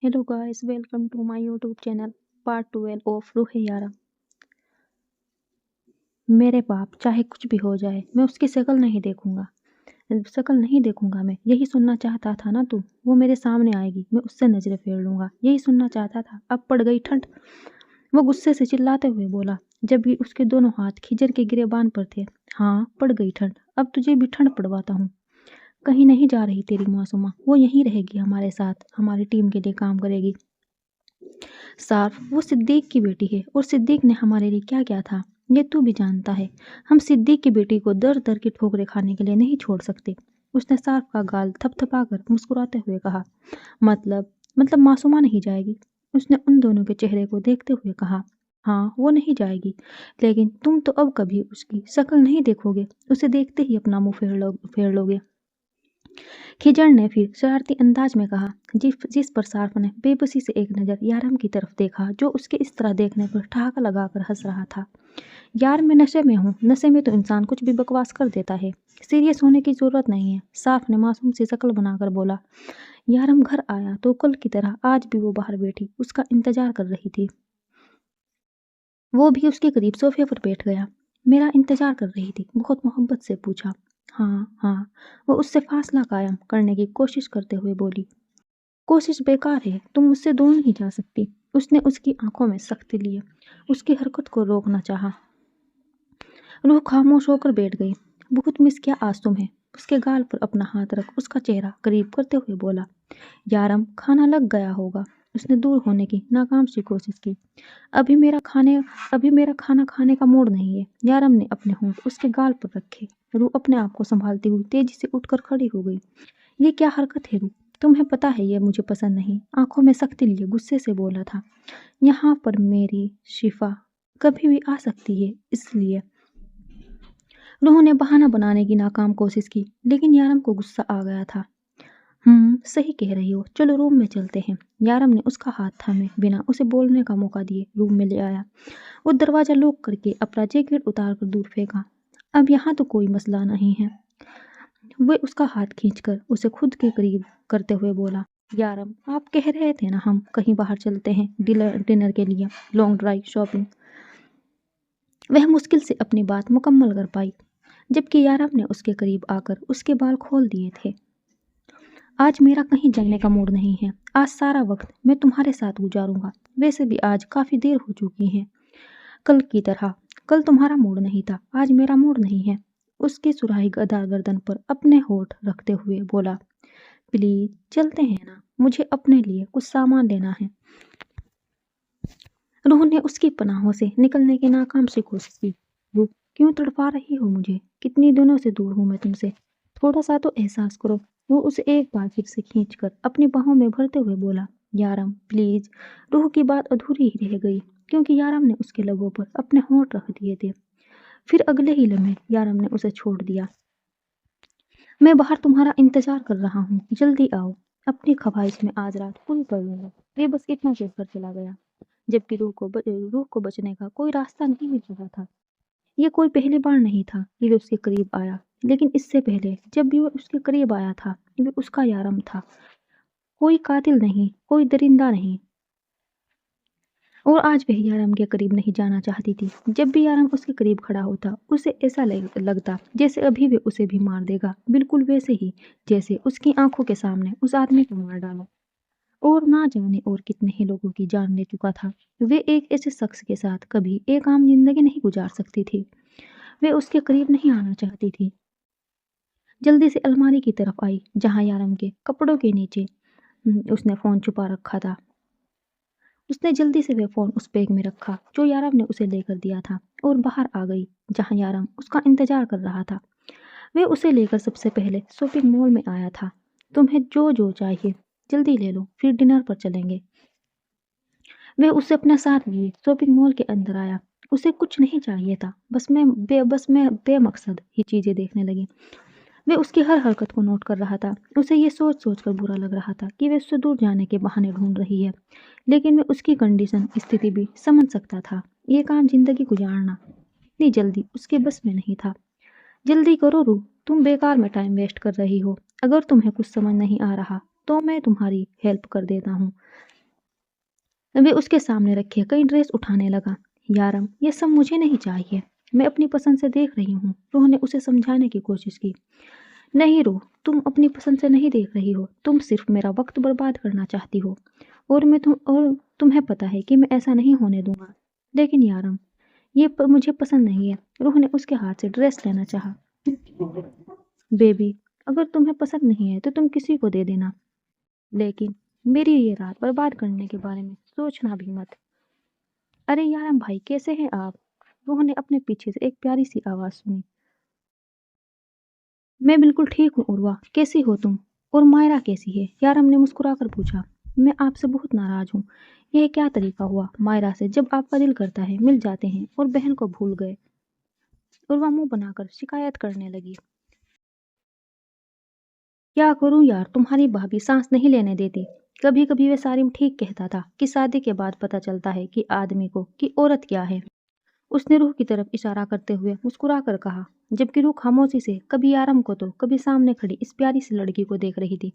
Hello guys, welcome to my YouTube channel part 12 of रूह यारा। मेरे बाप चाहे कुछ भी हो जाए मैं उसकी शक्ल नहीं देखूंगा। मैं यही सुनना चाहता था ना तू। वो मेरे सामने आएगी मैं उससे नजरें फेर लूंगा। यही सुनना चाहता था। अब पड़ गई ठंड। वो गुस्से से चिल्लाते हुए बोला जबकि उसके दोनों हाथ खिजर के गिरेबान पर थे। हाँ पड़ गई ठंड। अब तुझे भी ठंड पड़वाता हूँ। कहीं नहीं जा रही तेरी मासूमा। वो यहीं रहेगी हमारे साथ, हमारी टीम के लिए काम करेगी। साफ वो सिद्दीक की बेटी है और सिद्दीक ने हमारे लिए क्या किया था ये तू भी जानता है। हम सिद्दीक की बेटी को दर दर की ठोकरें खाने के लिए नहीं छोड़ सकते। उसने साफ का गाल थपथपाकर मुस्कुराते हुए कहा। मतलब मासूमा नहीं जाएगी। उसने उन दोनों के चेहरे को देखते हुए कहा। हाँ वो नहीं जाएगी, लेकिन तुम तो अब कभी उसकी शक्ल नहीं देखोगे। उसे देखते ही अपना मुंह फेर लोगे। खिजर ने फिर शरारती अंदाज में कहा, जिस पर सार्फ ने बेबसी से एक नज़र यारम की तरफ देखा जो उसके इस तरह देखने पर ठहाका लगाकर हंस रहा था। यार मैं नशे में हूँ। नशे में तो इंसान कुछ भी बकवास कर देता है। सीरियस होने की ज़रूरत नहीं है। सार्फ ने मासूम सी शक्ल बनाकर बोला। यारम घर आया तो कल की तरह आज भी वो बाहर बैठी उसका इंतजार कर रही थी। वो भी उसके करीब सोफे पर बैठ गया। मेरा इंतजार कर रही थी, बहुत मोहब्बत से पूछा। हाँ हाँ, वो उससे फासला कायम करने की कोशिश करते हुए बोली। कोशिश बेकार है, तुम मुझसे दूर नहीं जा सकती। उसने उसकी आंखों में सख्ती लिए उसकी हरकत को रोकना चाहा। रूह खामोश होकर बैठ गई। बहुत मिस किया आज तुम्हें। उसके गाल पर अपना हाथ रख उसका चेहरा करीब करते हुए बोला। यारम खाना लग गया होगा। उसने दूर होने की नाकाम सी कोशिश की। अभी मेरा खाना खाने का मूड नहीं है। यारम ने अपने होंठ उसके गाल पर रखे। रूह अपने आप को संभालती हुई तेजी से उठकर खड़ी हो गई। ये क्या हरकत है रूह? तुम्हें पता है ये मुझे पसंद नहीं। आंखों में सख्ती लिए गुस्से से बोला था। यहाँ पर मेरी शिफा कभी भी आ सकती है, इसलिए रूह ने बहाना बनाने की नाकाम कोशिश की, लेकिन यारम को गुस्सा आ गया था। सही कह रही हो, चलो रूम में चलते हैं। यारम ने उसका हाथ थामे बिना उसे बोलने का मौका दिए रूम में ले आया। वो दरवाजा लॉक करके अपना जैकेट उतार कर दूर फेंका। अब यहाँ तो कोई मसला नहीं है। वे उसका हाथ खींचकर उसे खुद के करीब करते हुए बोला। यारम आप कह रहे थे ना हम कहीं बाहर चलते हैं डिनर के लिए, लॉन्ग ड्राइव, शॉपिंग। वह मुश्किल से अपनी बात मुकम्मल कर पाई, जबकि यारम ने उसके करीब आकर उसके बाल खोल दिए थे। आज मेरा कहीं जाने का मूड नहीं है। आज सारा वक्त मैं तुम्हारे साथ गुजारूंगा। वैसे भी आज काफ़ी देर हो चुकी है। कल की तरह कल तुम्हारा मूड नहीं था, आज मेरा मूड नहीं है। उसकी सुराही गदार गर्दन पर अपने होठ रखते हुए बोला। प्लीज चलते हैं ना, मुझे अपने लिए कुछ सामान लेना है। रूह ने उसकी पनाहों से निकलने की नाकाम सी कोशिश की। रूह क्यों तड़पा रही हो मुझे? कितनी दिनों से दूर हूँ मैं तुमसे। थोड़ा सा तो एहसास करो। वो उसे एक बार फिर से खींचकर अपनी बाहों में भरते हुए बोला। यारम प्लीज। रूह की बात अधूरी ही रह गई क्योंकि यारम ने उसके लबों पर अपने होंठ रख दिए थे। फिर अगले ही लम्हे यारम ने उसे छोड़ दिया। मैं बाहर तुम्हारा इंतजार कर रहा हूँ, जल्दी आओ। अपनी ख्वाहिश में आज रात पूरी कर लूंगा। ये बस इतना कहकर चला गया, जबकि रूह को बचने का कोई रास्ता नहीं मिल रहा था। ये कोई पहली बार नहीं था कि वे उसके करीब आया, लेकिन इससे पहले जब भी वो उसके करीब आया था वे उसका यारम था। कोई कातिल नहीं, कोई दरिंदा नहीं। और आज वह यारम के करीब नहीं जाना चाहती थी। जब भी यारम उसके करीब खड़ा होता उसे ऐसा लगता जैसे अभी वे उसे भी मार देगा, बिल्कुल वैसे ही जैसे उसकी आंखों के सामने उस आदमी को मार डाला और ना जाने और कितने ही लोगों की जान ले चुका था। वे एक ऐसे शख्स के साथ कभी एक आम जिंदगी नहीं गुजार सकती थी। वे उसके करीब नहीं आना चाहती थी। जल्दी से अलमारी की तरफ आई जहां यारम के कपड़ों के नीचे उसने फ़ोन छुपा रखा था। उसने जल्दी से वह फ़ोन उस बैग में रखा जो यारम ने उसे लेकर दिया था और बाहर आ गई जहां यारम उसका इंतजार कर रहा था। वह उसे लेकर सबसे पहले शॉपिंग मॉल में आया था। तुम्हें जो जो चाहिए जल्दी ले लो, फिर डिनर पर चलेंगे। वह उसे अपने साथ लिए शॉपिंग मॉल के अंदर आया। उसे कुछ नहीं चाहिए था, बस मैं बेमकसद ही चीज़ें देखने लगी। वह उसकी हर हरकत को नोट कर रहा था। उसे ये सोच सोच कर बुरा लग रहा था कि वह उससे दूर जाने के बहाने ढूंढ रही है, लेकिन वह उसकी कंडीशन स्थिति भी समझ सकता था। ये काम जिंदगी गुजारना इतनी जल्दी उसके बस में नहीं था। जल्दी करो रूह, तुम बेकार में टाइम वेस्ट कर रही हो। अगर तुम्हें कुछ समझ नहीं आ रहा तो मैं तुम्हारी हेल्प कर देता हूँ। वे उसके सामने रखे कई ड्रेस उठाने लगा। यारम, ये सब मुझे नहीं चाहिए, मैं अपनी पसंद से देख रही हूँ। रूह ने उसे समझाने की कोशिश की। नहीं रूह, तुम अपनी पसंद से नहीं देख रही हो, तुम सिर्फ मेरा वक्त बर्बाद करना चाहती हो, और तुम्हें पता है कि मैं ऐसा नहीं होने दूंगा। लेकिन यारम, मुझे पसंद नहीं है। रूह ने उसके हाथ से ड्रेस लेना चाहा। बेबी, अगर तुम्हें पसंद नहीं है तो तुम किसी को दे देना, लेकिन मेरी ये रात बर्बाद करने के बारे में सोचना भी मत। अरे यारम भाई, कैसे हैं आप? रूह ने अपने पीछे से एक प्यारी सी आवाज सुनी। मैं बिल्कुल ठीक हूँ उर्वा, कैसी हो तुम? और मायरा कैसी है? यारम ने मुस्कुराकर पूछा। मैं आपसे बहुत नाराज हूँ। यह क्या तरीका हुआ मायरा से? जब आपका दिल करता है मिल जाते हैं और बहन को भूल गए। उर्वा मुंह बनाकर शिकायत करने लगी। क्या करूं यार, तुम्हारी भाभी सांस नहीं लेने देती। कभी कभी वे सारिम ठीक कहता था कि शादी के बाद पता चलता है कि आदमी को कि औरत क्या है। उसने रूह की तरफ इशारा करते हुए मुस्कुरा कर कहा, जबकि रूह खामोशी से कभी आराम को तो कभी सामने खड़ी इस प्यारी सी लड़की को देख रही थी,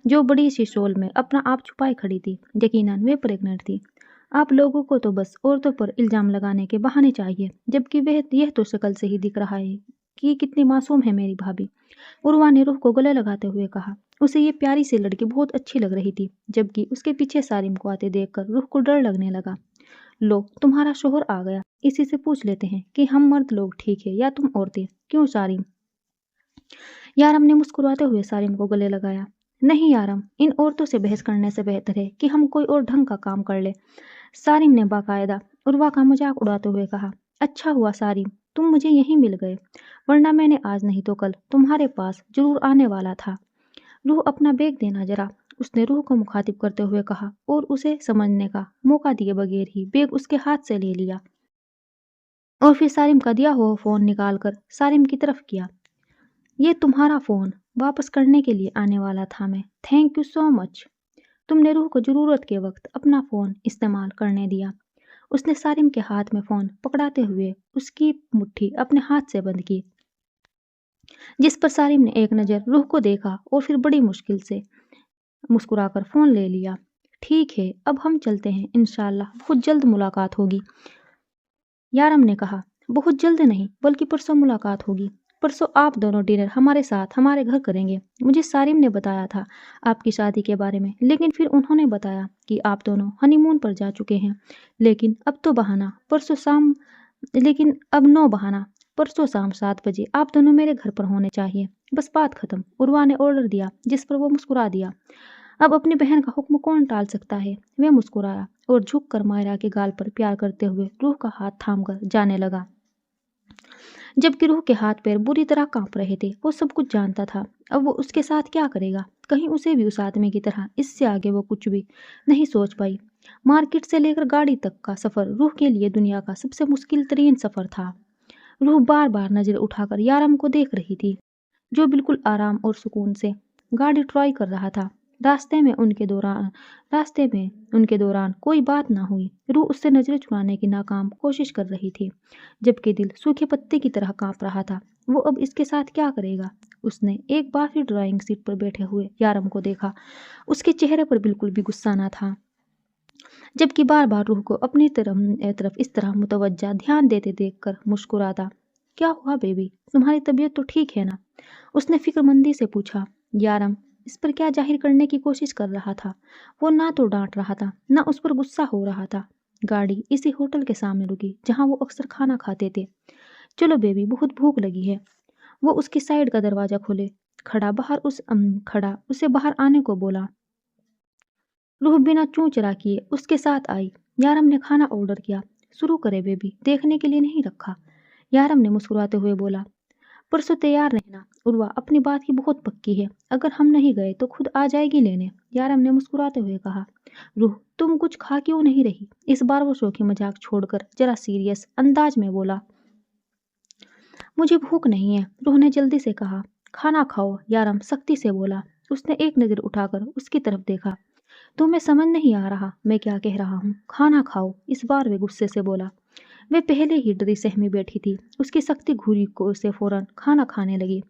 जो बड़ी सी शॉल में अपना आप छुपाए खड़ी थी। यकीनन वे प्रेग्नेंट थी। आप लोगों को तो बस औरतों पर इल्जाम लगाने के बहाने चाहिए, जबकि यह तो शक्ल से ही दिख रहा है कि कितनी मासूम है मेरी भाभी। उर्वा ने रूह को गले लगाते हुए कहा। उसे ये प्यारी सी लड़की बहुत अच्छी लग रही थी, जबकि उसके पीछे सारिम को आते देखकर रूह को डर लगने लगा। लो, तुम्हारा शोहर आ गया, इसी से पूछ लेते हैं कि हम मर्द लोग ठीक है या तुम औरतें, क्यों सारिम? यारम ने मुस्कुराते हुए सारिम को गले लगाया। नहीं यारम, इन औरतों से बहस करने से बेहतर है कि हम कोई और ढंग का काम कर ले। सारिम ने बाकायदा उर्वा का मजाक उड़ाते हुए कहा। अच्छा हुआ सारिम, तुम मुझे यहीं मिल गए, वरना मैंने आज नहीं तो कल तुम्हारे पास जरूर आने वाला था। रूह, अपना बैग देना जरा, उसने रूह को मुखातिब करते हुए कहा और उसे समझने का मौका दिए बगैर ही बैग उसके हाथ से ले लिया और फिर सारिम का दिया हुआ फ़ोन निकालकर सारिम की तरफ किया। ये तुम्हारा फ़ोन, वापस करने के लिए आने वाला था मैं। Thank you so much. तुमने रूह को ज़रूरत के वक्त अपना फ़ोन इस्तेमाल करने दिया। उसने सारिम के हाथ में फ़ोन पकड़ाते हुए उसकी मुट्ठी अपने हाथ से बंद की, जिस पर सारिम ने एक नज़र रूह को देखा और फिर बड़ी मुश्किल से मुस्कुराकर फ़ोन ले लिया। ठीक है, अब हम चलते हैं, इंशाल्लाह बहुत जल्द मुलाकात होगी। यारम ने कहा। बहुत जल्द नहीं, बल्कि परसों मुलाकात होगी। परसों आप दोनों डिनर हमारे साथ हमारे घर करेंगे। मुझे सारिम ने बताया था आपकी शादी के बारे में, लेकिन फिर उन्होंने बताया कि आप दोनों हनीमून पर जा चुके हैं। लेकिन अब तो बहाना, परसों शाम लेकिन अब नो बहाना, परसों शाम 7 बजे आप दोनों मेरे घर पर होने चाहिए। बस बात खत्म। उर्वा ने ऑर्डर दिया, जिस पर वो मुस्कुरा दिया। अब अपनी बहन का हुक्म कौन टाल सकता है? वह मुस्कुराया और झुककर मायरा के गाल पर प्यार करते हुए रूह का हाथ थामकर जाने लगा। जबकि रूह के हाथ पैर बुरी तरह कांप रहे थे। वो सब कुछ जानता था। अब वो उसके साथ क्या करेगा? कहीं उसे भी उस आदमी की तरह इससे आगे वो कुछ भी नहीं सोच पाई। मार्केट से लेकर गाड़ी तक का सफ़र रूह के लिए दुनिया का सबसे मुश्किल तरीन सफ़र था। रूह बार बार नजर उठाकर यारम को देख रही थी, जो बिल्कुल आराम और सुकून से गाड़ी ट्राई कर रहा था। रास्ते में उनके दौरान कोई बात ना हुई। रूह उससे नजरें चुराने की नाकाम कोशिश कर रही थी, जबकि दिल सूखे पत्ते की तरह कांप रहा था। वो अब इसके साथ क्या करेगा? उसने एक बार फिर ड्राइंग सीट पर बैठे हुए यारम को देखा। उसके चेहरे पर बिल्कुल भी गुस्सा ना था, जबकि बार बार रूह को अपनी तरफ इस तरह मुतवज्जा ध्यान देते देखकर मुस्कुराता। क्या हुआ बेबी, तुम्हारी तबीयत तो ठीक है ना? उसने फिक्रमंदी से पूछा। यारम इस पर क्या जाहिर करने की कोशिश कर रहा था। वो ना तो डांट रहा था, ना उस पर गुस्सा हो रहा था। गाड़ी इसी होटल के सामने रुकी जहां वो अक्सर खाना खाते थे। चलो बेबी, बहुत भूख लगी है। वो उसकी साइड का दरवाजा खोले खड़ा उसे बाहर आने को बोला। रूह बिना चूं चरा किए उसके साथ आई। यारम ने खाना ऑर्डर किया। शुरू करे बेबी, देखने के लिए नहीं रखा। यारम ने मुस्कुराते हुए बोला। परसों तैयार रहना, उर्वा अपनी बात की बहुत पक्की है। अगर हम नहीं गए तो खुद आ जाएगी लेने। यारम ने मुस्कुराते हुए कहा। रूह, तुम कुछ खा क्यों नहीं रही? इस बार वो शौकी मजाक छोड़कर जरा सीरियस अंदाज में बोला। मुझे भूख नहीं है, रूह ने जल्दी से कहा। खाना खाओ, यारम सख्ती से बोला। उसने एक नज़र उठाकर उसकी तरफ देखा। तुम्हें समझ नहीं आ रहा मैं क्या कह रहा हूँ? खाना खाओ, इस बार वे गुस्से से बोला। वे पहले ही डरी सहमी बैठी थी। उसकी सख्ती घूरी को उसे फौरन खाना खाने लगी।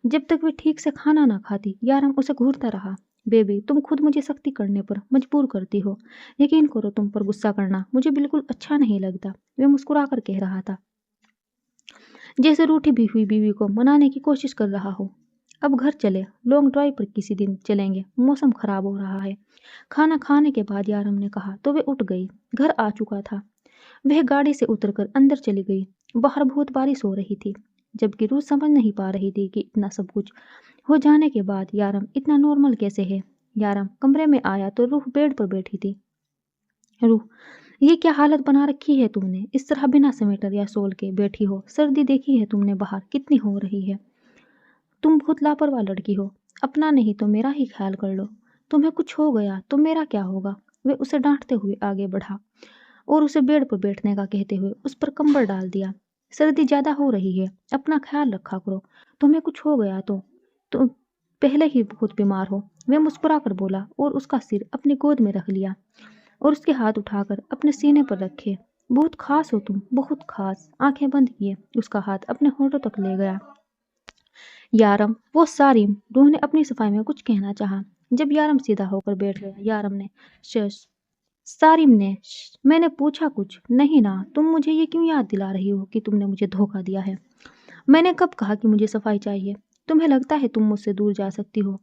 जब तक वे ठीक से खाना ना खाती, यारम उसे घूरता रहा। बेबी, तुम खुद मुझे सख्ती करने पर मजबूर करती हो। यकीन करो, तुम पर गुस्सा करना मुझे बिल्कुल अच्छा नहीं लगता। वह मुस्कुरा कर कह रहा था, जैसे रूठी भी हुई बीवी को मनाने की कोशिश कर रहा हो। अब घर चले, लॉन्ग ड्राइव पर किसी दिन चलेंगे, मौसम खराब हो रहा है। खाना खाने के बाद यारम ने कहा तो वे उठ गई। घर आ चुका था। वह गाड़ी से उतरकर अंदर चली गई। बाहर बहुत बारिश हो रही थी, जबकि रूह समझ नहीं पा रही थी कि इतना सब कुछ हो जाने के बाद यारम इतना नॉर्मल कैसे है। यारम कमरे में आया तो रूह बेड पर बैठी थी। रूह, ये क्या हालत बना रखी है तुमने? इस तरह बिना स्वेटर या शॉल के बैठी हो। सर्दी देखी है तुमने बाहर कितनी हो रही है। तुम बहुत लापरवाह लड़की हो। अपना नहीं तो मेरा ही ख्याल कर लो। तुम्हें कुछ हो गया तो मेरा क्या होगा? वे उसे डांटते हुए आगे बढ़ा और उसे बेड पर बैठने का कहते हुए उस पर कंबल डाल दिया। सर्दी ज्यादा हो रही है, अपना ख्याल रखा करो। तुम्हें कुछ हो गया तो तुम पहले ही बहुत बीमार हो। वह मुस्कुरा कर बोला और उसका सिर अपनी गोद में रख लिया और उसके हाथ उठाकर अपने सीने पर रखे। बहुत खास हो तुम, बहुत खास। आंखें बंद किए उसका हाथ अपने होठों तक ले गया। यारम, वो सारिम। रूह ने अपनी सफाई में कुछ कहना चाहा। जब यारम सीधा होकर बैठ गया, यारम ने शश सारिम ने मैंने पूछा कुछ नहीं ना। तुम मुझे ये क्यों याद दिला रही हो कि तुमने मुझे धोखा दिया है? मैंने कब कहा कि मुझे सफाई चाहिए? तुम्हें लगता है तुम मुझसे दूर जा सकती हो?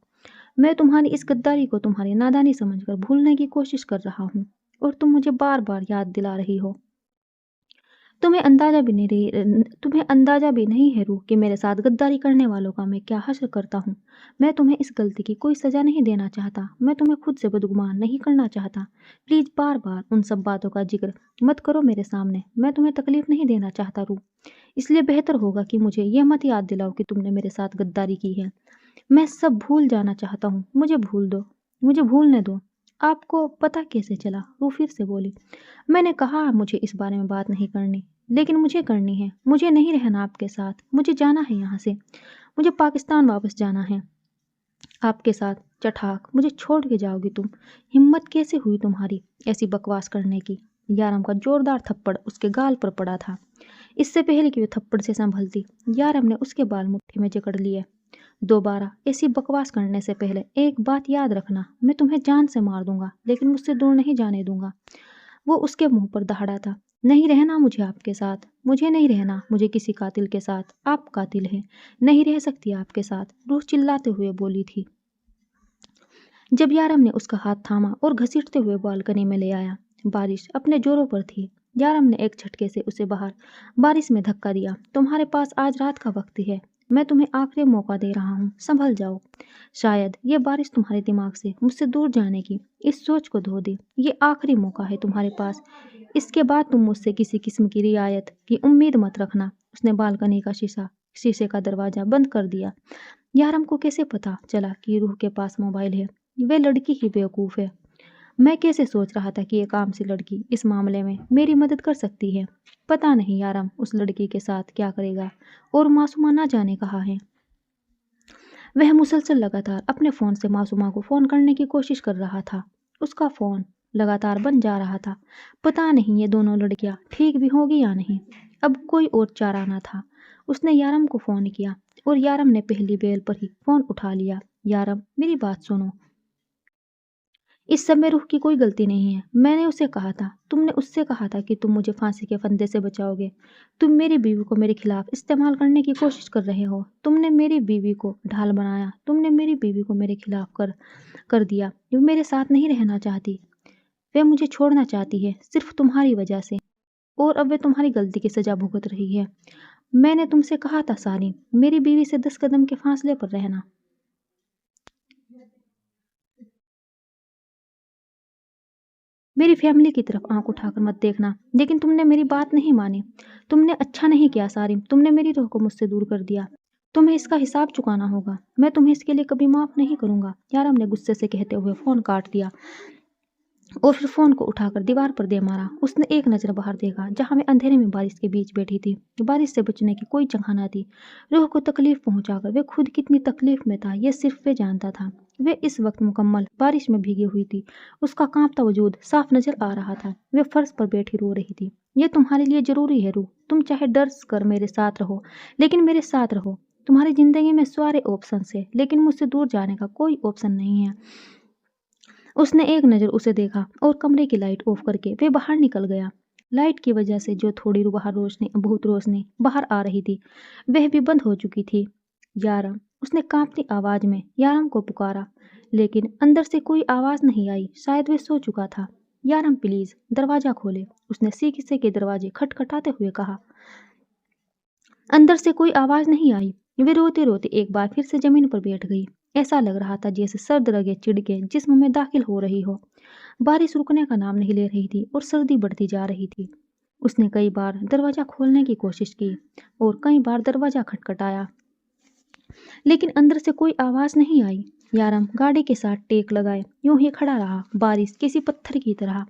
मैं तुम्हारी इस गद्दारी को तुम्हारी नादानी समझकर भूलने की कोशिश कर रहा हूँ और तुम मुझे बार बार याद दिला रही हो। तुम्हें अंदाजा भी नहीं है रूह कि मेरे साथ गद्दारी करने वालों का मैं क्या हश्र करता हूँ। मैं तुम्हें इस गलती की कोई सजा नहीं देना चाहता। मैं तुम्हें खुद से बदगुमान नहीं करना चाहता। प्लीज बार बार उन सब बातों का जिक्र मत करो मेरे सामने। मैं तुम्हें तकलीफ नहीं देना चाहता रूह। इसलिए बेहतर होगा कि मुझे यह मत याद दिलाओ कि तुमने मेरे साथ गद्दारी की है। मैं सब भूल जाना चाहता हूँ। मुझे भूल दो, मुझे भूलने दो। आपको पता कैसे चला? वो फिर से बोली, मैंने कहा मुझे इस बारे में बात नहीं करनी, लेकिन मुझे करनी है। मुझे नहीं रहना आपके साथ। मुझे जाना है यहाँ से। मुझे पाकिस्तान वापस जाना है आपके साथ। चठाक, मुझे छोड़ के जाओगी तुम? हिम्मत कैसे हुई तुम्हारी ऐसी बकवास करने की? यारम का जोरदार थप्पड़ उसके गाल पर पड़ा था। इससे पहले कि वे थप्पड़ से संभलती, यारम ने उसके बाल मुट्ठी में जकड़ लिए। दोबारा ऐसी बकवास करने से पहले एक बात याद रखना, मैं तुम्हें जान से मार दूंगा, लेकिन मुझसे दूर नहीं जाने दूंगा। वो उसके मुंह पर दहाड़ा था। नहीं रहना मुझे आपके साथ। मुझे नहीं रहना मुझे किसी कातिल के साथ। आप कातिल हैं। नहीं रह सकती आपके साथ, रूह चिल्लाते हुए बोली थी। जब यारम ने उसका हाथ थामा और घसीटते हुए बालकनी में ले आया। बारिश अपने जोरों पर थी। यारम ने एक झटके से उसे बाहर बारिश में धक्का दिया। तुम्हारे पास आज रात का वक्त है। मैं तुम्हें आखिरी मौका दे रहा हूँ, संभल जाओ। शायद ये बारिश तुम्हारे दिमाग से मुझसे दूर जाने की इस सोच को धो दे। ये आखिरी मौका है तुम्हारे पास। इसके बाद तुम मुझसे किसी किस्म की रियायत की उम्मीद मत रखना। उसने बालकनी का शीशे का दरवाजा बंद कर दिया। यारम को कैसे पता चला कि रूह के पास मोबाइल है? वे लड़की ही बेवकूफ़ है। मैं कैसे सोच रहा था कि एक आम सी लड़की इस मामले में मेरी मदद कर सकती है। पता नहीं यारम उस लड़की के साथ क्या करेगा, और मासूमा ना जाने कहा है। वह मुसलसल लगातार अपने फ़ोन से मासूमा को फ़ोन करने की कोशिश कर रहा था। उसका फ़ोन लगातार बन जा रहा था। पता नहीं ये दोनों लड़कियां ठीक भी होगी या नहीं। अब कोई और चारा ना था। उसने यारम को फ़ोन किया और यारम ने पहली बेल पर ही फ़ोन उठा लिया। यारम, मेरी बात सुनो। इस सब में रूह की कोई गलती नहीं है। मैंने उसे कहा था, तुमने उससे कहा था कि तुम मुझे फांसी के फंदे से बचाओगे। तुम मेरी बीवी को मेरे खिलाफ इस्तेमाल करने की कोशिश कर रहे हो। तुमने मेरी बीवी को ढाल बनाया। तुमने मेरी बीवी को मेरे खिलाफ कर दिया। वो मेरे साथ नहीं रहना चाहती। वह मुझे छोड़ना चाहती है सिर्फ तुम्हारी वजह से, और अब वह तुम्हारी गलती की सजा भुगत रही है। मैंने तुमसे कहा था सारी, मेरी बीवी से 10 कदम के फासले पर रहना। मेरी फैमिली की तरफ आंख उठाकर मत देखना। लेकिन तुमने मेरी बात नहीं मानी। तुमने अच्छा नहीं किया सारिम। तुमने मेरी रूह को मुझसे दूर कर दिया। तुम्हें इसका हिसाब चुकाना होगा। मैं तुम्हें इसके लिए कभी माफ नहीं करूंगा। यारम ने गुस्से से कहते हुए फोन काट दिया और फिर फोन को उठाकर दीवार पर दे मारा। उसने एक नज़र बाहर देखा, जहां मैं अंधेरे में बारिश के बीच बैठी थी। बारिश से बचने की कोई जगह न थी। रूह को तकलीफ पहुंचाकर वे खुद कितनी तकलीफ में था, यह सिर्फ वे जानता था। वे इस वक्त मुकम्मल बारिश में भीगी हुई थी। उसका कांपता वजूद साफ नजर आ रहा था। वे फर्श पर बैठी रो रही थी। यह तुम्हारे लिए जरूरी है रूह। तुम चाहे डर कर मेरे साथ रहो, लेकिन मेरे साथ रहो। तुम्हारी जिंदगी में सारे ऑप्शन है, लेकिन मुझसे दूर जाने का कोई ऑप्शन नहीं है। उसने एक नज़र उसे देखा और कमरे की लाइट ऑफ करके वे बाहर निकल गया। लाइट की वजह से जो थोड़ी बहुत रोशनी बाहर आ रही थी, वह भी बंद हो चुकी थी। यारम, उसने कांपती आवाज में यारम को पुकारा, लेकिन अंदर से कोई आवाज नहीं आई। शायद वह सो चुका था। यारम प्लीज दरवाजा खोले, उसने शीशे के दरवाजे खटखटाते हुए कहा। अंदर से कोई आवाज नहीं आई। वे रोते रोते एक बार फिर से जमीन पर बैठ गई। ऐसा लग रहा था जैसे सर्द रगे चिड़के जिस्म में दाखिल हो रही हो। बारिश रुकने का नाम नहीं ले रही थी और सर्दी बढ़ती जा रही थी। उसने कई बार दरवाजा खोलने की कोशिश की और कई बार दरवाजा खटखटाया, लेकिन अंदर से कोई आवाज नहीं आई। यारम गाड़ी के साथ टेक लगाए यूं ही खड़ा रहा। बारिश किसी पत्थर की तरह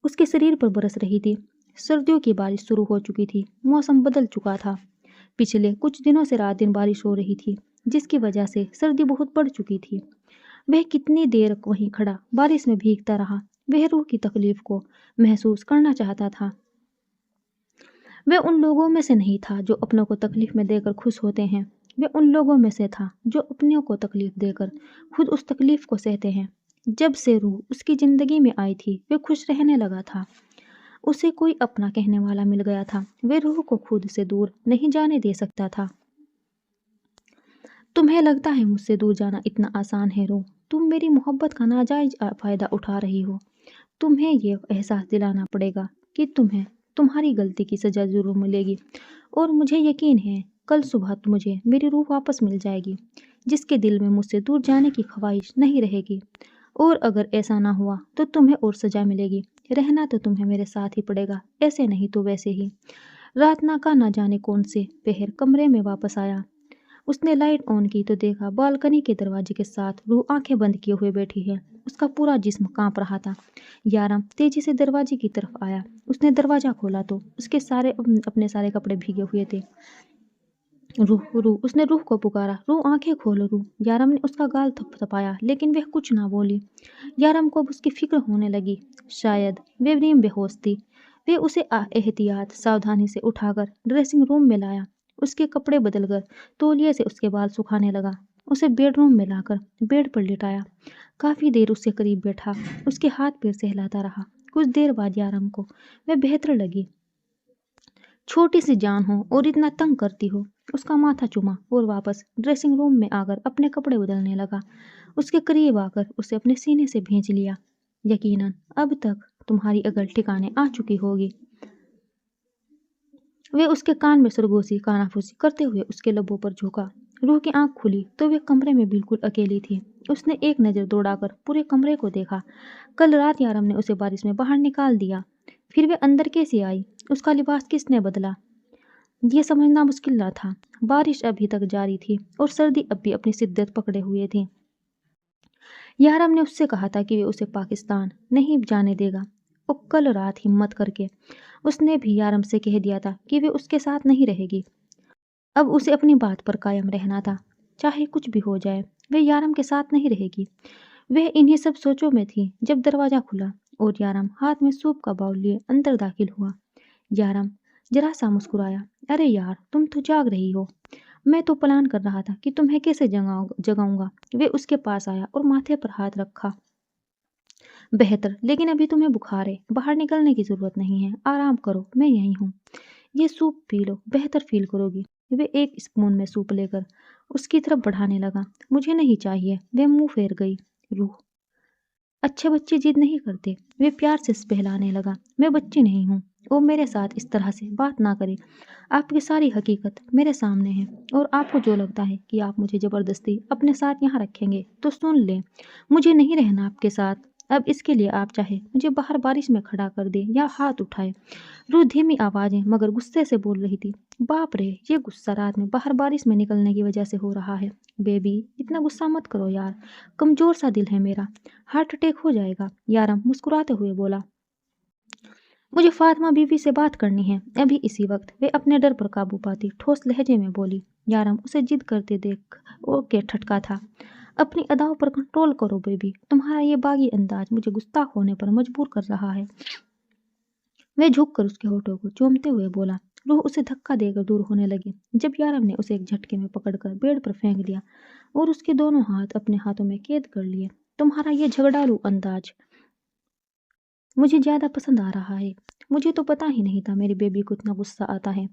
उसके शरीर पर बरस रही थी। सर्दियों की बारिश शुरू हो चुकी थी। मौसम बदल चुका था। पिछले कुछ दिनों से रात दिन बारिश हो रही थी, जिसकी वजह से सर्दी बहुत बढ़ चुकी थी। वह कितनी देर वहीं खड़ा बारिश में भीगता रहा। वह रूह की तकलीफ को महसूस करना चाहता था। वह उन लोगों में से नहीं था जो अपनों को तकलीफ में देकर खुश होते हैं। वह उन लोगों में से था जो अपनों को तकलीफ देकर खुद उस तकलीफ को सहते हैं। जब से रूह उसकी जिंदगी में आई थी, वह खुश रहने लगा था। उसे कोई अपना कहने वाला मिल गया था। वह रूह को खुद से दूर नहीं जाने दे सकता था। तुम्हें लगता है मुझसे दूर जाना इतना आसान है रूह? तुम मेरी मोहब्बत का नाजायज फायदा उठा रही हो। तुम्हें ये एहसास दिलाना पड़ेगा कि तुम्हें तुम्हारी गलती की सजा जरूर मिलेगी, और मुझे यकीन है कल सुबह मुझे मेरी रूह वापस मिल जाएगी, जिसके दिल में मुझसे दूर जाने की ख्वाहिश नहीं रहेगी। और अगर ऐसा ना हुआ तो तुम्हें और सजा मिलेगी। रहना तो तुम्हें मेरे साथ ही पड़ेगा, ऐसे नहीं तो वैसे ही। रात ना जाने कौन से पहर कमरे में वापस आया। उसने लाइट ऑन की तो देखा बालकनी के दरवाजे के साथ रूह आंखें बंद किए हुए बैठी है। उसका पूरा जिस्म कांप रहा था। यारम तेजी से दरवाजे की तरफ आया। उसने दरवाजा खोला तो उसके अपने सारे कपड़े भीगे हुए थे। रूह रूह, उसने रूह को पुकारा। रूह आंखें खोलो रूह। यारम ने उसका गाल थपथपाया, लेकिन वह कुछ ना बोली। यारम को अब उसकी फिक्र होने लगी। शायद वे नीम बेहोश थी। वे उसे एहतियात सावधानी से उठाकर ड्रेसिंग रूम में लाया। उसके कपड़े बदलकर तौलिए से उसके बाल सुखाने लगा। उसे बेडरूम में लाकर बेड पर लिटाया। काफी देर उसके करीब बैठा, उसके हाथ पैर सहलाता रहा। कुछ देर बाद यारम को वह बेहतर लगी। छोटी सी जान हो और इतना तंग करती हो। उसका माथा चुमा और वापस ड्रेसिंग रूम में आकर अपने कपड़े बदलने लगा। उसके करीब आकर उसे अपने सीने से भींच लिया। यकीनन अब तक तुम्हारी अकल ठिकाने आ चुकी होगी। वे उसके कान में सरगोशी कानाफूसी करते हुए उसके लबों पर झुका। रूह की आंख खुली तो वे कमरे में बिल्कुल अकेली थी। उसने एक नज़र दौड़ाकर पूरे कमरे को देखा। कल रात यारम ने उसे बारिश में बाहर निकाल दिया, फिर वे अंदर कैसे आई? उसका लिबास किसने बदला? ये समझना मुश्किल न था। बारिश अभी तक जारी थी और सर्दी अब भी अपनी शिद्दत पकड़े हुए थी। यारम ने उससे कहा था कि वे उसे पाकिस्तान नहीं जाने देगा, और कल रात हिम्मत करके उसने भी यारम से कह दिया था कि वे उसके साथ नहीं रहेगी। अब उसे अपनी बात पर कायम रहना था। चाहे कुछ भी हो जाए, वे यारम के साथ नहीं रहेगी। वह इन्हीं सब सोचों में थी जब दरवाजा खुला और यारम हाथ में सूप का बाउल लिए अंदर दाखिल हुआ। यारम जरा सा मुस्कुराया। अरे यार, तुम तो जाग रही हो। मैं तो प्लान कर रहा था कि तुम्हें कैसे जगाऊंगा। वे उसके पास आया और माथे पर हाथ रखा। बेहतर, लेकिन अभी तुम्हें बुखार है, बाहर निकलने की जरूरत नहीं है। आराम करो, मैं यहीं हूँ। ये सूप पी लो, बेहतर फील करोगी। वे एक स्पून में सूप लेकर उसकी तरफ बढ़ाने लगा। मुझे नहीं चाहिए, वे मुंह फेर गई। रूह, अच्छे बच्चे जिद नहीं करते। वे प्यार से बहलाने लगा। मैं बच्ची नहीं हूँ, वो मेरे साथ इस तरह से बात ना करे। आपकी सारी हकीकत मेरे सामने है, और आपको जो लगता है कि आप मुझे ज़बरदस्ती अपने साथ यहाँ रखेंगे तो सुन लें, मुझे नहीं रहना आपके साथ। अब इसके लिए आप चाहे मुझे बाहर बारिश में खड़ा कर दे या हाथ उठाए। रूह धीमी आवाज़ें मगर गुस्से से बोल रही थी। बाप रे, ये गुस्सा रात में बाहर बारिश में निकलने की वजह से हो रहा है। बेबी, इतना गुस्सा मत करो यार, कमज़ोर सा दिल है मेरा, हार्ट अटैक हो जाएगा। यारम मुस्कुराते हुए बोला। मुझे फातिमा बीवी से बात करनी है अभी इसी वक्त। वे अपने डर पर काबू पाती ठोस लहजे में बोली। यारम उसे जिद करते देख के ठटका था। अपनी अदाओं पर कंट्रोल करो बेबी, तुम्हारा ये बागी अंदाज मुझे गुस्ताख होने पर मजबूर कर रहा है। वे झुककर उसके होठों को चूमते हुए बोला। रूह उसे धक्का देकर दूर होने लगी जब यारम ने उसे एक झटके में पकड़कर बेड पर फेंक दिया और उसके दोनों हाथ अपने हाथों में कैद कर लिए। तुम्हारा ये झगड़ालू अंदाज मुझे ज्यादा पसंद आ रहा है। मुझे तो पता ही नहीं था मेरी बेबी को इतना गुस्सा आता है।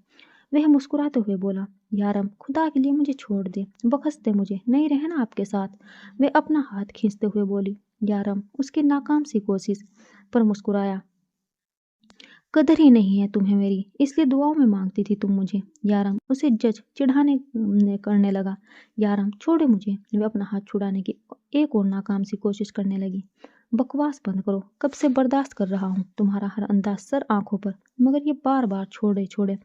वह मुस्कुराते हुए बोला, यारम खुदा के लिए मुझे छोड़ दे, बख्श दे, मुझे नहीं रहना आपके साथ। वह अपना हाथ खींचते हुए बोली। यारम उसकी नाकाम सी कोशिश पर मुस्कुराया। कदर ही नहीं है तुम्हें मेरी, इसलिए दुआओं में मांगती थी तुम मुझे। यारम उसे जज चिढ़ाने करने लगा। यारम छोड़े मुझे। वह अपना हाथ छुड़ाने की एक और नाकाम सी कोशिश करने लगी। बकवास बंद करो, कब से बर्दाश्त कर रहा हूँ तुम्हारा हर अंदाज सर आंखों पर, मगर ये बार बार छोड़े छोड़े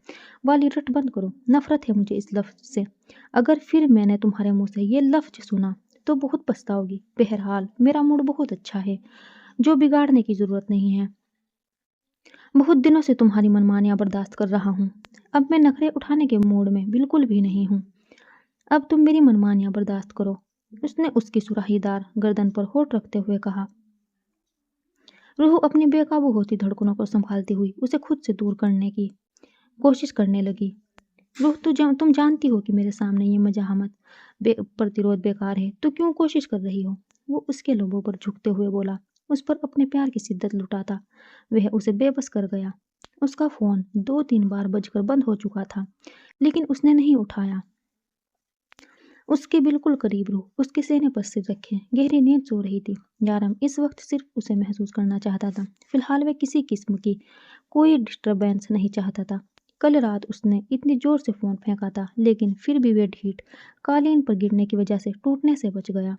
वाली रट बंद करो। नफरत है मुझे इस लफ्ज से। अगर फिर मैंने तुम्हारे मुंह से ये लफ्ज सुना तो बहुत पछताओगी। बहरहाल मेरा मूड बहुत अच्छा है, जो बिगाड़ने की जरूरत नहीं है। बहुत दिनों से तुम्हारी मनमानियां बर्दाश्त कर रहा हूँ। अब मैं नखरे उठाने के मूड में बिल्कुल भी नहीं हूँ। अब तुम मेरी मनमानियां बर्दाश्त करो। उसने उसकी सुराहीदार गर्दन पर होठ रखते हुए कहा। रूह अपनी बेकाबू होती धड़कनों को संभालती हुई उसे खुद से दूर करने की कोशिश करने लगी। रूह तुम जानती हो कि मेरे सामने ये मजाहमत प्रतिरोध बेकार है, तो क्यों कोशिश कर रही हो? वो उसके लबों पर झुकते हुए बोला, उस पर अपने प्यार की शिद्दत लुटाता। वह उसे बेबस कर गया। उसका फोन 2-3 बार बजकर बंद हो चुका था, लेकिन उसने नहीं उठाया। उसके बिल्कुल करीब रूह उसके सीने पर सिर रखे गहरी नींद सो रही थी। यारम इस वक्त सिर्फ उसे महसूस करना चाहता था। फिलहाल वह किसी किस्म की कोई डिस्टरबेंस नहीं चाहता था। कल रात उसने इतनी जोर से फोन फेंका था, लेकिन फिर भी वह ढीठ कालीन पर गिरने की वजह से टूटने से बच गया।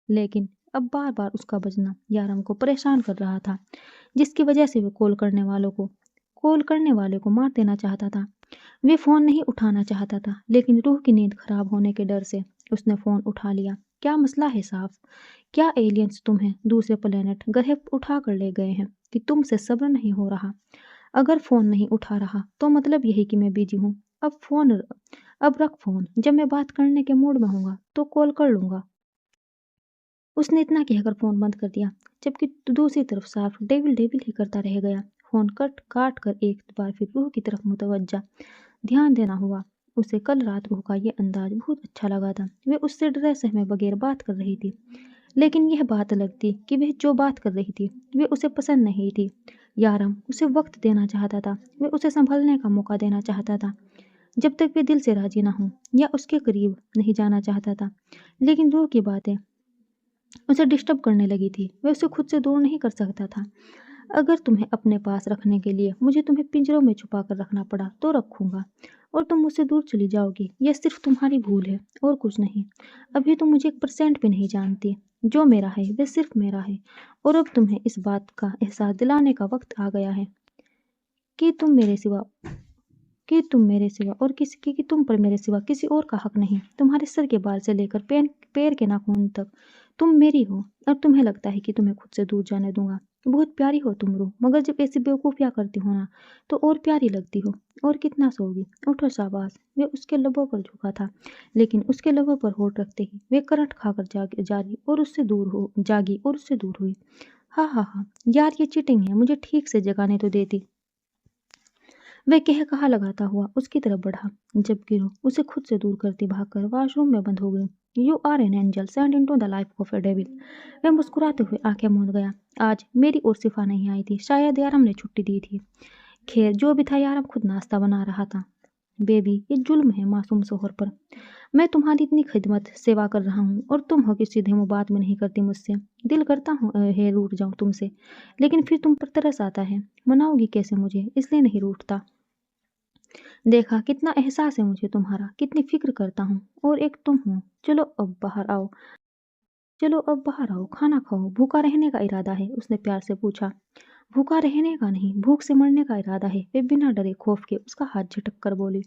लेकिन अब बार बार उसका बजना यारम को परेशान कर रहा था, जिसकी वजह से वह कॉल करने वाले को मार देना चाहता था। वे फ़ोन नहीं उठाना चाहता था, लेकिन रूह की नींद खराब होने के डर से उसने फ़ोन उठा लिया। क्या मसला है साहब? क्या एलियंस तुम्हें दूसरे प्लेनेट ग्रह उठा कर ले गए हैं कि तुमसे सब्र नहीं हो रहा? अगर फ़ोन नहीं उठा रहा तो मतलब यही कि मैं बिजी हूँ। अब रख फ़ोन, जब मैं बात करने के मूड में होऊंगा तो कॉल कर लूँगा। उसने इतना कहकर फ़ोन बंद कर दिया, जबकि दूसरी तरफ सार्फ डेविल डेविल ही करता रह गया। फ़ोन काट कर एक बार फिर रूह की तरफ मुतवज्जा ध्यान देना हुआ। उसे कल रात रूह का ये अंदाज बहुत अच्छा लगा था। वह उससे डरे सहमे बगैर बात कर रही थी, लेकिन यह बात अलग थी कि वह जो बात कर रही थी वह उसे पसंद नहीं थी। यारम उसे वक्त देना चाहता था, वह उसे संभलने का मौका देना चाहता था जब तक वे दिल से राजी ना हो, या उसके करीब नहीं जाना चाहता था। लेकिन रूह की बातें उसे डिस्टर्ब करने लगी थी। वह उसे खुद से दूर नहीं कर सकता था। अगर तुम्हें अपने पास रखने के लिए मुझे तुम्हें पिंजरों में छुपा कर रखना पड़ा तो रखूंगा, और तुम मुझसे दूर चली जाओगी। यह सिर्फ तुम्हारी भूल है और कुछ नहीं। अभी तुम मुझे 1% भी नहीं जानती। जो मेरा है वह सिर्फ मेरा है, और अब तुम्हें इस बात का एहसास दिलाने का वक्त आ गया है कि तुम मेरे सिवा और कि तुम पर मेरे सिवा किसी और का हक नहीं। तुम्हारे सर के बाल से लेकर पैर के नाखून तक तुम मेरी हो, और तुम्हें लगता है कि तुम्हें खुद से दूर जाने दूंगा। बहुत प्यारी हो तुम रूह, मगर जब ऐसी बेवकूफियां करती हो ना तो और प्यारी लगती हो। और कितना सोगी? उठो शाबाश। वे उसके लबों पर झुका था, लेकिन उसके लबों पर होठ रखते ही वे करंट खाकर जागी और उससे दूर हुई। हाँ, यार ये चीटिंग है, मुझे ठीक से जगाने तो देती। वह कहा लगाता हुआ उसकी तरफ बढ़ा, जबकि रूह उसे खुद से दूर करती भागकर वॉशरूम में बंद हो गई। You are an angel sent into the life of a devil. वह मुस्कुराते हुए आंखें मूंद गया। आज मेरी और सिफा नहीं आई थी, शायद यारम ने छुट्टी दी थी। खैर जो भी था, यारम खुद नाश्ता बना रहा था। बेबी, ये जुल्म है मासूम सोहर पर। मैं तुम्हारी इतनी खिदमत सेवा कर रहा हूँ और तुम हो कि सीधे मुँह बात में नहीं करती मुझसे। दिल करता है रूठ जाऊँ तुमसे, लेकिन फिर तुम पर तरस आता है। मनाओगी कैसे मुझे? इसलिए नहीं रूठता। देखा कितना एहसास है मुझे तुम्हारा, कितनी फिक्र करता हूँ। और एक तुम हो। चलो अब बाहर आओ, खाना खाओ। भूखा रहने का इरादा है? उसने प्यार से पूछा। भूखा रहने का नहीं, भूख से मरने का इरादा है। वे बिना डरे खौफ के उसका हाथ झटक कर बोली।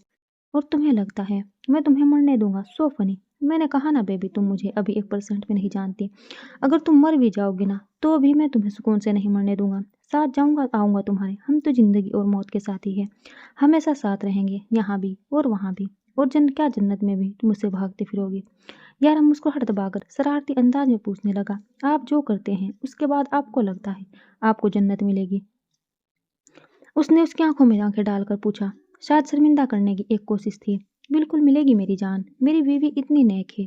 और तुम्हें लगता है मैं तुम्हें मरने दूंगा? So funny. मैंने कहा ना बेबी, तुम मुझे अभी 1% भी नहीं जानती। अगर तुम मर भी जाओगी ना तो भी मैं तुम्हें सुकून से नहीं मरने दूंगा। साथ आऊंगा तुम्हारे। हम तो जिंदगी और मौत के साथी हैं, हमेशा साथ रहेंगे, यहाँ भी और वहाँ भी। और क्या जन्नत में भी तुम मुझसे भागती फिरोगी? यार हम मुस्कुराहट दबाकर शरारती अंदाज में पूछने लगा। आप जो करते हैं उसके बाद आपको लगता है आपको जन्नत मिलेगी? उसने उसकी आंखों में आंखें डालकर पूछा। शायद शर्मिंदा करने की एक कोशिश थी। बिल्कुल मिलेगी मेरी जान, मेरी बीवी इतनी नेक है,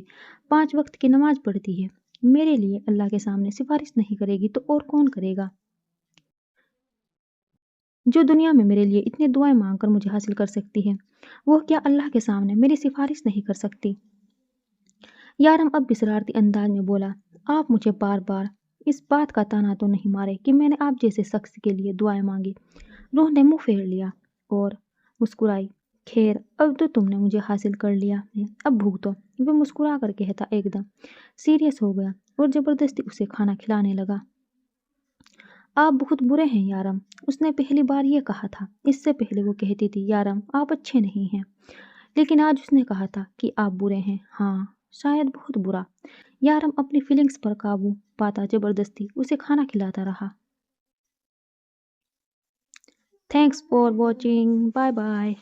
5 वक्त की नमाज पढ़ती है, मेरे लिए अल्लाह के सामने सिफारिश नहीं करेगी तो और कौन करेगा? जो दुनिया में मेरे लिए इतनी दुआएं मांगकर मुझे हासिल कर सकती है, वो क्या अल्लाह के सामने मेरी सिफारिश नहीं कर सकती? यारम अब भी शरारती अंदाज में बोला, आप मुझे बार बार इस बात का ताना तो नहीं मारे कि मैंने आप जैसे शख्स के लिए दुआएं मांगी। रूह ने मुंह फेर लिया और मुस्कुराई। खैर, अब तो तुमने मुझे हासिल कर लिया है, अब भुगतो। वह मुस्कुरा कर कहता एकदम सीरियस हो गया और जबरदस्ती उसे खाना खिलाने लगा। आप बहुत बुरे हैं यारम, उसने पहली बार ये कहा था। इससे पहले वो कहती थी, यारम आप अच्छे नहीं हैं। लेकिन आज उसने कहा था कि आप बुरे हैं। हाँ, शायद बहुत बुरा। यारम अपनी फीलिंग्स पर काबू पाता जबरदस्ती उसे खाना खिलाता रहा। Thanks for watching, bye bye.